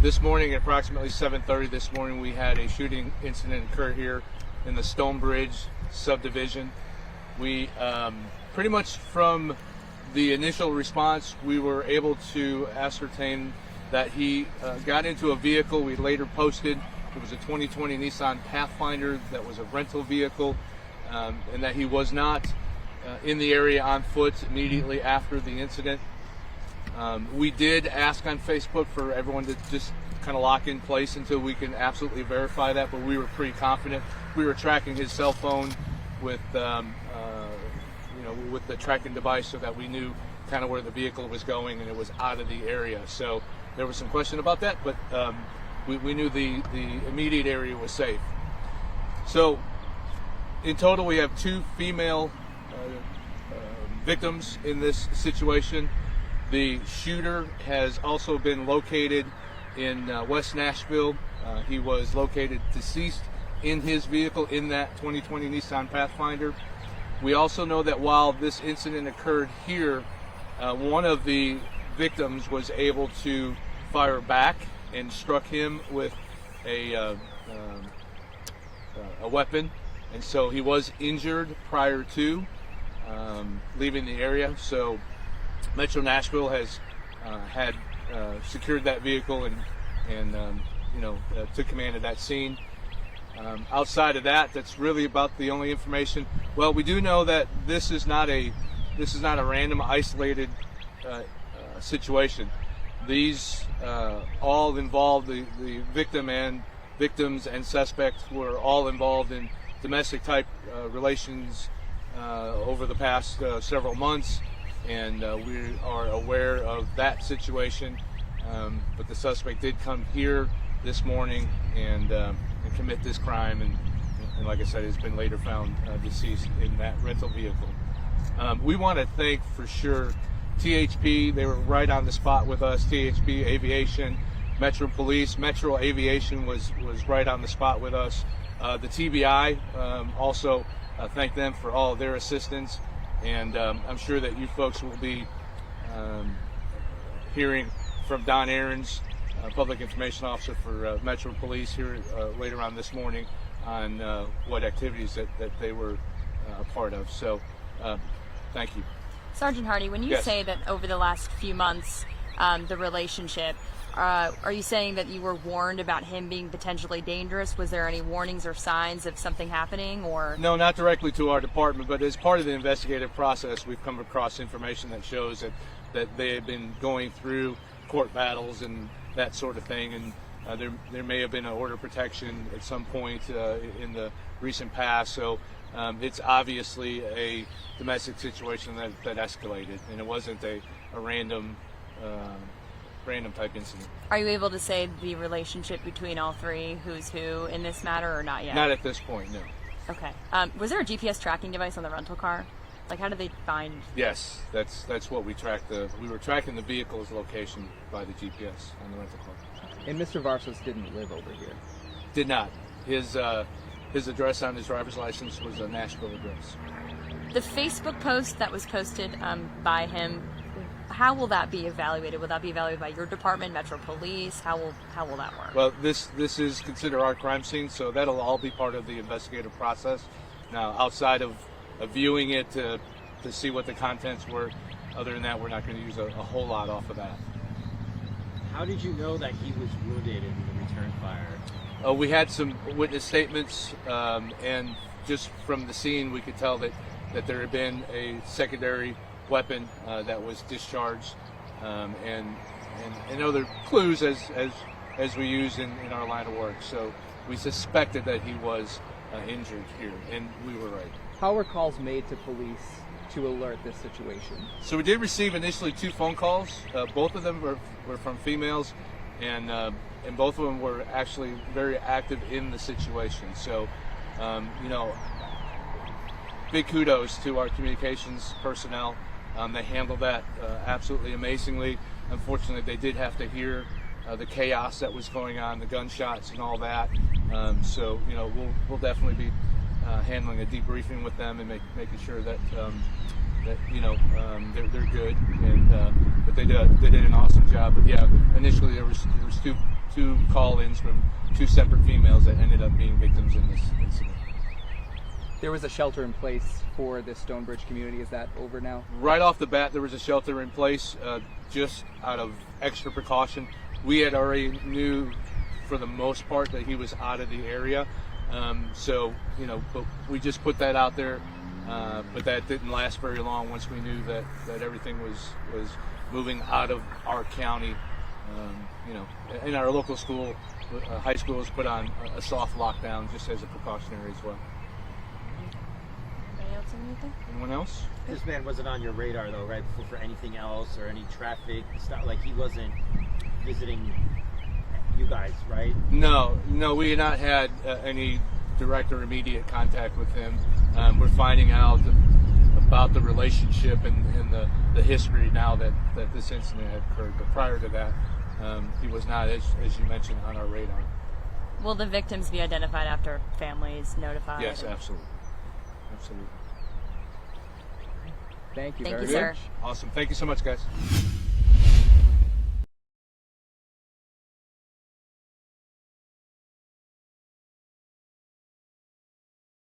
This morning at approximately 7:30 this morning, we had a shooting incident occur here in the Stonebridge subdivision. We pretty much from the initial response, we were able to ascertain that he got into a vehicle. We later posted it was a 2020 Nissan Pathfinder that was a rental vehicle, and that he was not in the area on foot immediately after the incident. We did ask on Facebook for everyone to just kind of lock in place until we can absolutely verify that, but we were pretty confident. We were tracking his cell phone with with the tracking device so that we knew kind of where the vehicle was going and it was out of the area. So there was some question about that, but we knew the immediate area was safe. So in total, we have 2 female victims in this situation. The shooter has also been located in West Nashville. He was located deceased in his vehicle in that 2020 Nissan Pathfinder. We also know that while this incident occurred here, one of the victims was able to fire back and struck him with a weapon, and so he was injured prior to leaving the area. So Metro Nashville has had secured that vehicle and took command of that scene. Outside of that, that's really about the only information. Well, we do know that this is not a random, isolated situation. These all involved, the victim and victims and suspects were all involved in domestic type relations over the past several months, and we are aware of that situation. But the suspect did come here this morning and commit this crime, and like I said, has been later found deceased in that rental vehicle. We want to thank for sure THP. They were right on the spot with us. THP Aviation, Metro Police, Metro Aviation was right on the spot with us. The TBI also thank them for all of their assistance, and I'm sure that you folks will be hearing from Don Aarons, Public Information Officer for Metro Police, here later on this morning on what activities that they were a part of. So thank you. Sergeant Hardy, when you Yes. say that over the last few months, the relationship, are you saying that you were warned about him being potentially dangerous? Was there any warnings or signs of something happening, or? No, not directly to our department, but as part of the investigative process, we've come across information that shows that they have been going through court battles and that sort of thing, and there may have been an order of protection at some point in the recent past. So it's obviously a domestic situation that escalated, and it wasn't a random type incident. Are you able to say the relationship between all three, who's who in this matter, or not yet? Not at this point, no. Okay. Was there a GPS tracking device on the rental car? Like, how did they find? Yes, that's what we tracked. We were tracking the vehicle's location by the GPS on the rental car. And Mr. Varsos didn't live over here. Did not. His address on his driver's license was a Nashville address. The Facebook post that was posted by him, how will that be evaluated? Will that be evaluated by your department, Metro Police? How will that work? Well, this is considered our crime scene, so that'll all be part of the investigative process. Now, outside of viewing it to see what the contents were, other than that, we're not going to use a whole lot off of that. How did you know that he was wounded in the return fire? We had some witness statements, and just from the scene, we could tell that there had been a secondary weapon that was discharged, and other clues as we use in our line of work. So we suspected that he was injured here, and we were right. How were calls made to police to alert this situation? So we did receive initially 2 phone calls. Both of them were from females, and both of them were actually very active in the situation. So, big kudos to our communications personnel. They handled that absolutely amazingly. Unfortunately, they did have to hear the chaos that was going on, the gunshots and all that. So, we'll definitely be handling a debriefing with them and making sure that they're good, and but they did an awesome job. But yeah, initially there was two call-ins from two separate females that ended up being victims in this incident. There was a shelter in place for the Stonebridge community. Is that over now? Right off the bat, there was a shelter in place, just out of extra precaution. We had already knew, for the most part, that he was out of the area. But we just put that out there. But that didn't last very long once we knew that everything was moving out of our county. In our local school, high school has put on a soft lockdown just as a precautionary as well. Anybody else have anything? Anyone else? This man wasn't on your radar though, right? For anything else or any traffic stuff, like he wasn't visiting you guys, right? No, we had not had any direct or immediate contact with him. We're finding out about the relationship and the history now that this incident had occurred. But prior to that, he was not, as you mentioned, on our radar. Will the victims be identified after families notified? Yes, absolutely. Absolutely. Thank you Thank very you, much. sir. Awesome. Thank you so much, guys.